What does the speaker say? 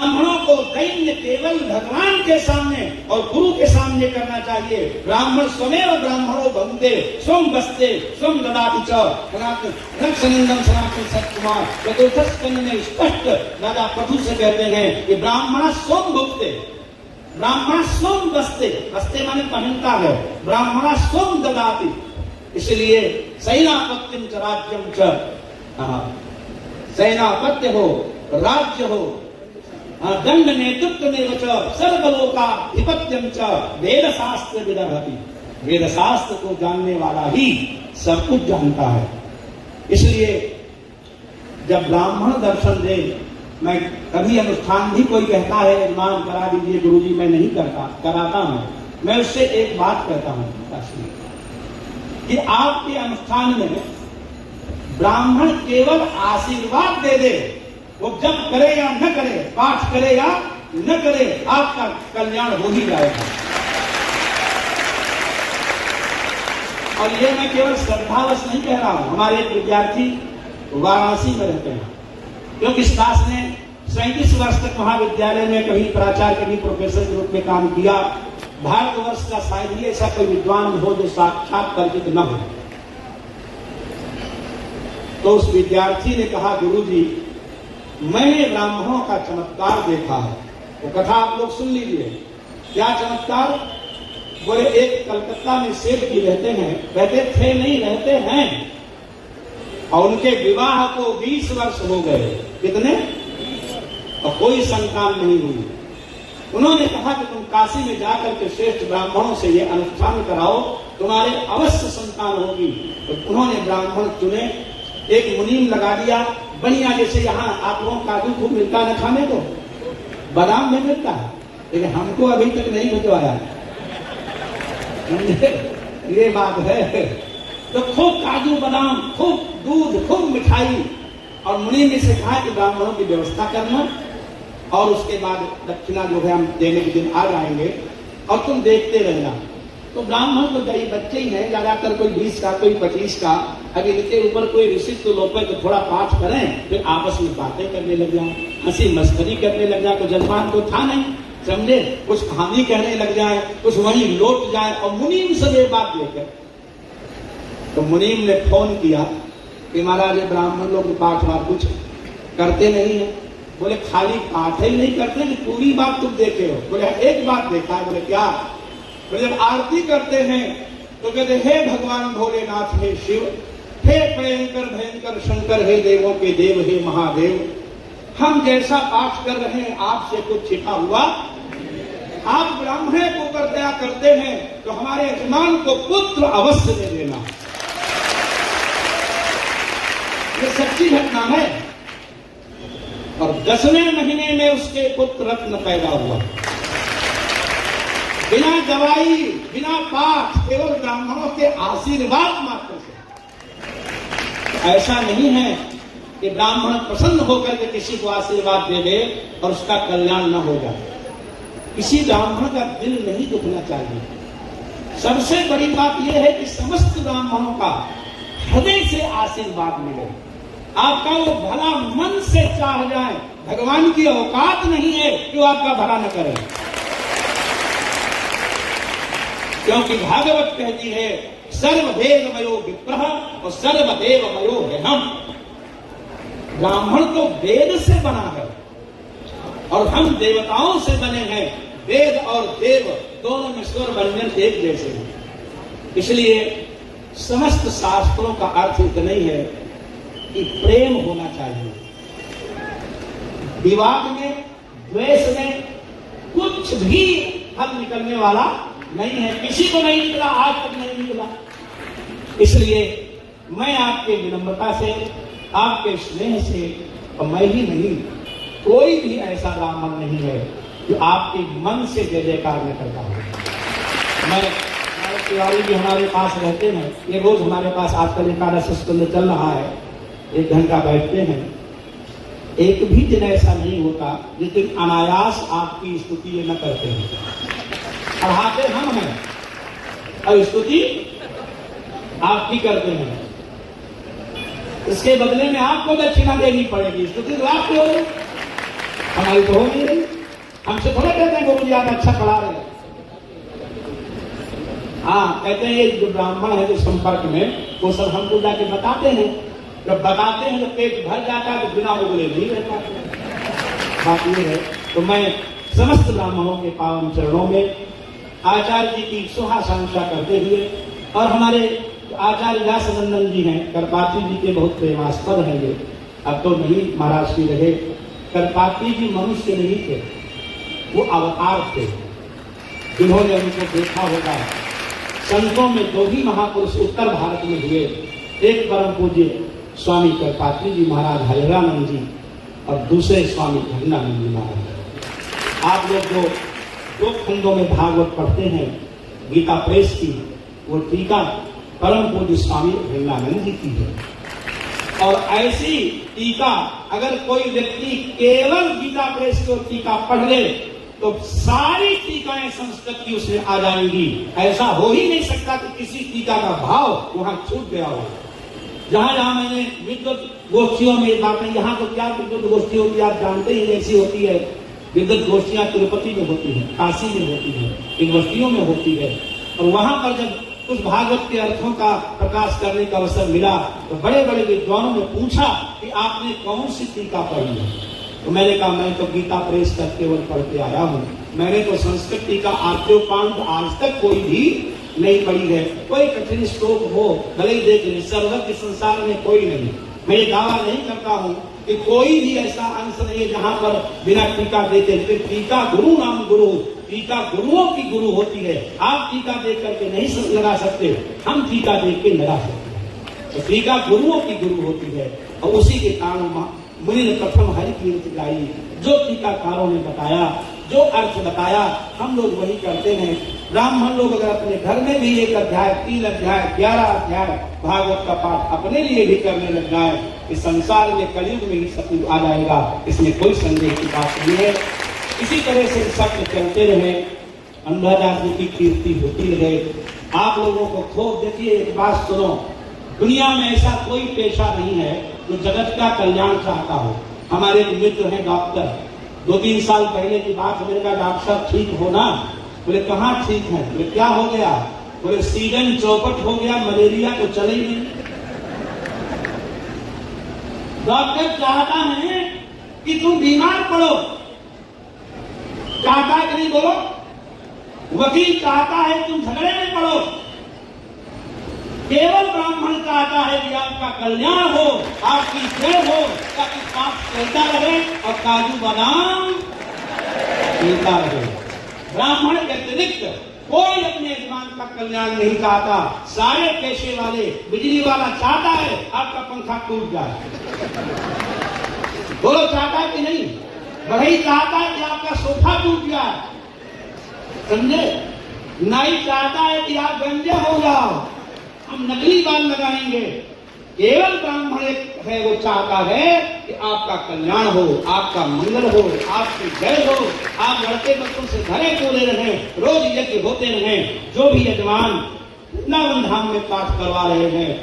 ब्राह्मणों को दैन्य केवल भगवान के सामने और गुरु के सामने करना चाहिए। ब्राह्मण स्वमेव ब्राह्मणो भवन्ते स्वम बस्ते स्वम ददाति च। रक्षानंदन सनातन सतकुमार चतुर्थ स्कंद में स्पष्ट राजा पृथु से कहते हैं कि ब्राह्मण स्वम भुक्ते, ब्राह्मण स्वम बस्ते, बस्ते माने पहनता है, ब्राह्मण स्वम ददाति। इसलिए सैनापत्यम च राज्यम च, सैनापत्य हो, राज्य हो, दंड नेतृत्व में सर्वलोकाधिपत्यम च वेद शास्त्र विदर्भति। वेद शास्त्र को जानने वाला ही सब कुछ जानता है। इसलिए जब ब्राह्मण दर्शन दे, मैं कभी अनुष्ठान भी कोई कहता है निर्माण करा दीजिए गुरुजी, मैं नहीं करता, कराता हूं। मैं उससे एक बात कहता हूं कि आपके अनुष्ठान में ब्राह्मण केवल आशीर्वाद दे दे, वो जब करे या न करे, पाठ करे या न करे, आपका कल्याण हो ही जाएगा। और ये मैं केवल श्रद्धावश नहीं कह रहा हूं। हमारे एक विद्यार्थी वाराणसी में रहते हैं, क्योंकि इस दास ने 37 वर्ष तक महाविद्यालय में कभी प्राचार्य कभी प्रोफेसर के रूप में काम किया। भारतवर्ष का शायद ही ऐसा कोई विद्वान हो जो साक्षात परिचित न हो। तो उस विद्यार्थी ने कहा, गुरुजी मैंने ब्राह्मणों का चमत्कार देखा है। वो कथा आप लोग सुन लीजिए। क्या चमत्कार? बोले एक कलकत्ता में सेठ जी रहते हैं, रहते थे नहीं, रहते हैं, और उनके विवाह को 20 वर्ष हो गए। कितने? और कोई संतान नहीं हुई। उन्होंने कहा कि तुम काशी में जाकर के श्रेष्ठ ब्राह्मणों से ये अनुष्ठान कराओ, तुम्हारे अवश्य संतान होगी। तो उन्होंने ब्राह्मण चुने, एक मुनीम लगा दिया बढ़िया, जैसे यहाँ आप लोगों काजू खूब मिलता है न खाने को, बादाम में मिलता है, लेकिन हमको अभी तक नहीं भिजवाया। ये बात है। तो खूब काजू बादाम, खूब दूध, खूब मिठाई, और मुनि ने सिखाया कि ब्राह्मणों की व्यवस्था करना, और उसके बाद दक्षिणा जो है हम देने के दिन आ जाएंगे, और तुम देखते रहना। तो ब्राह्मण तो गरीब बच्चे ही हैं, ज्यादातर कोई 20 का, कोई 25 का। अभी इनके ऊपर कोई ऋषि तो लोग तो थोड़ा पाठ करें, फिर आपस में बातें करने लग जाए, हंसी मस्करी करने लग जाए। तो जजमान तो था नहीं, समझे, कुछ कहानी कहने लग जाए, कुछ वहीं लौट जाए। और मुनीम से ये बात लेकर, तो मुनीम ने फोन किया कि महाराज ये ब्राह्मण लोग पाठ वाठ कुछ करते नहीं है। बोले खाली पाठ ही नहीं करते कि पूरी बात तुम देखे हो? बोले एक बात देखा है। बोले क्या? बोले जब आरती करते हैं तो कहते हे भगवान भोलेनाथ, हे शिव, हे भयंकर भयंकर शंकर, हे देवों के देव, हे महादेव, हम जैसा पाठ कर रहे हैं आपसे कुछ छिपा हुआ, आप ब्राह्मण को ऊपर दया करते हैं तो हमारे यजमान को पुत्र अवश्य दे देना। ये सच्ची घटना है। और 10वें महीने में उसके पुत्र रत्न पैदा हुआ, बिना दवाई, बिना पाठ, केवल ब्राह्मणों के आशीर्वाद मात्र से। ऐसा नहीं है कि ब्राह्मण प्रसन्न होकर के किसी को आशीर्वाद दे दे और उसका कल्याण न हो जाए। किसी ब्राह्मण का दिल नहीं दुखना चाहिए। सबसे बड़ी बात यह है कि समस्त ब्राह्मणों का हृदय से आशीर्वाद मिले, आपका वो भला मन से चाह जाए। भगवान की औकात नहीं है कि वो आपका भला न करे, क्योंकि भागवत कहती है सर्ववेदमयो विप्रः और सर्वदेवमयो हम। ब्राह्मण तो वेद से बना है और हम देवताओं से बने हैं। वेद और देव दोनों में स्वर व्यंजन एक जैसे हैं। इसलिए समस्त शास्त्रों का अर्थ इतना ही है कि प्रेम होना चाहिए। विवाद में, द्वेष में कुछ भी हल निकलने वाला नहीं है। किसी को नहीं निकला, आज तक नहीं निकला। इसलिए मैं आपके विनम्रता से, आपके स्नेह से, और मैं ही नहीं, कोई भी ऐसा ब्राह्मण नहीं है जो आपके मन से जय जयकार न करता हो। हमारे तिवारी भी हमारे पास रहते हैं, ये रोज हमारे पास आजकल एकादश स्कंद चल रहा है, 1 घंटा बैठते हैं। एक भी दिन ऐसा नहीं होता जिस दिन अनायास आपकी स्तुति ये न करते हैं। पढ़ाते हम हैं और स्तुति आप ही करते हैं। इसके बदले में आपको दक्षिणा देनी पड़ेगी। स्तुति तो आपकी होगी, हमारी तो हो नहीं रही। हमसे थोड़ा कहते हैं गुरु जी आप अच्छा पढ़ा रहे हैं। हाँ, कहते हैं ये जो ब्राह्मण है जो संपर्क में, वो सब हमको जाके बताते हैं। जब बताते हैं तो पेट भर जाता है, तो बिना बोले नहीं रह पाते। बात ये है। तो मैं समस्त ब्राह्मणों के पावन चरणों में आचार्य जी की सुहाशंसा करते हुए, और हमारे आचार्य व्यासनंदन जी हैं, करपाती जी के बहुत प्रेमास्पद हैं ये, अब तो नहीं महाराज की रहे। करपाती जी मनुष्य नहीं थे, वो अवतार थे। जिन्होंने उनको देखा होगा, संतों में दो ही महापुरुष उत्तर भारत में हुए, एक परम पूज्य स्वामी करपात्री जी महाराज हरिरानंद जी, और दूसरे स्वामी घृणानंद जी महाराज। आप लोग जो दो खंडों में भागवत पढ़ते हैं गीता प्रेस की, वो टीका परम पूज्य स्वामी घृणानंद जी की है। और ऐसी टीका अगर कोई व्यक्ति केवल गीता प्रेस की टीका पढ़ ले तो सारी टीकाएं संस्कृत की उसमें आ जाएंगी। ऐसा हो ही नहीं सकता कि किसी टीका का भाव वहां छूट गया हो। जहां जहां मैंने विद्वत गोष्ठियों में बातें, यहाँ तो क्या विद्वत गोष्ठी होती है आप जानते ही, ऐसी होती है। विद्वत गोष्ठियां तिरुपति में होती हैं, काशी में होती हैं, यूनिवर्सिटियों में होती है। और वहां पर जब उस भागवत के अर्थों का प्रकाश करने का अवसर मिला तो बड़े बड़े विद्वानों ने पूछा कि आपने कौन सी टीका पढ़ी है। तो मैंने कहा मैं तो गीता प्रेस का केवल पढ़ के आया हूँ, मैंने तो संस्कृत टीका आर्योपांत आज तक कोई भी नहीं पढ़ी है। कोई कठिन श्लोक हो भले ही देख ले, सर्वज्ञ संसार में कोई नहीं। मैं ये दावा नहीं करता हूँ कि कोई भी ऐसा अंश नहीं है जहाँ पर बिना टीका देखे। टीका गुरु नाम गुरु, टीका गुरुओं की गुरु होती है। आप टीका देख करके नहीं लगा सकते, हम टीका देख के लगा सकते हैं। तो टीका गुरुओं की गुरु होती है, और उसी के कारण मुनि ने प्रथम हरि कीर्ति गाई। जो टीकाकारों ने बताया, जो अर्थ बताया, हम लोग वही करते हैं। ब्राह्मण लोग अगर अपने घर में भी 1 अध्याय, 3 अध्याय, 11 अध्याय भागवत का पाठ अपने लिए भी करने लग जाए, इस संसार में कलयुग में ही सतयुग आ जाएगा, इसमें कोई संदेह की बात नहीं है। इसी तरह से सत्य चलते रहे, अंधादास जी की कीर्ति होती रहे। आप लोगों को खूब देखिए, एक बात सुनो, दुनिया में ऐसा कोई पेशा नहीं है जो जगत का कल्याण चाहता हो। हमारे एक मित्र हैं डॉक्टर, 2-3 साल पहले की बात, मैंने कहा डॉक्टर साहब ठीक हो ना? बोले कहाँ ठीक है? बोले क्या हो गया? बोले सीजन चौपट हो गया, मलेरिया तो चले ही नहीं। डॉक्टर चाहता है कि तुम बीमार पड़ो, चाहता है कि नहीं बोलो? वकील चाहता है तुम झगड़े में पड़ो। केवल ब्राह्मण चाहता है कि आपका कल्याण हो, आपकी जय हो, ताकि पाप चलता रहे और काजू बादाम मिलता रहे। ब्राह्मण के अतिरिक्त कोई अपने यजमान का कल्याण नहीं चाहता। सारे पेशे वाले, बिजली वाला चाहता है आपका पंखा टूट जाए, बोलो चाहता है कि नहीं? बढ़ई चाहता है कि आपका सोफा टूट जाए, समझे? नाई चाहता है कि आप गंजे हो जाओ, हम नकली बाल लगाएंगे। केवल ब्राह्मण एक है, वो चाहता है कि आपका कल्याण हो, आपका मंगल हो, आपकी जय हो, आप लड़के बच्चों से घरे पूरे रहें, रोज यज्ञ होते रहें। जो भी यजमान वृंदावन धाम में पाठ करवा रहे हैं,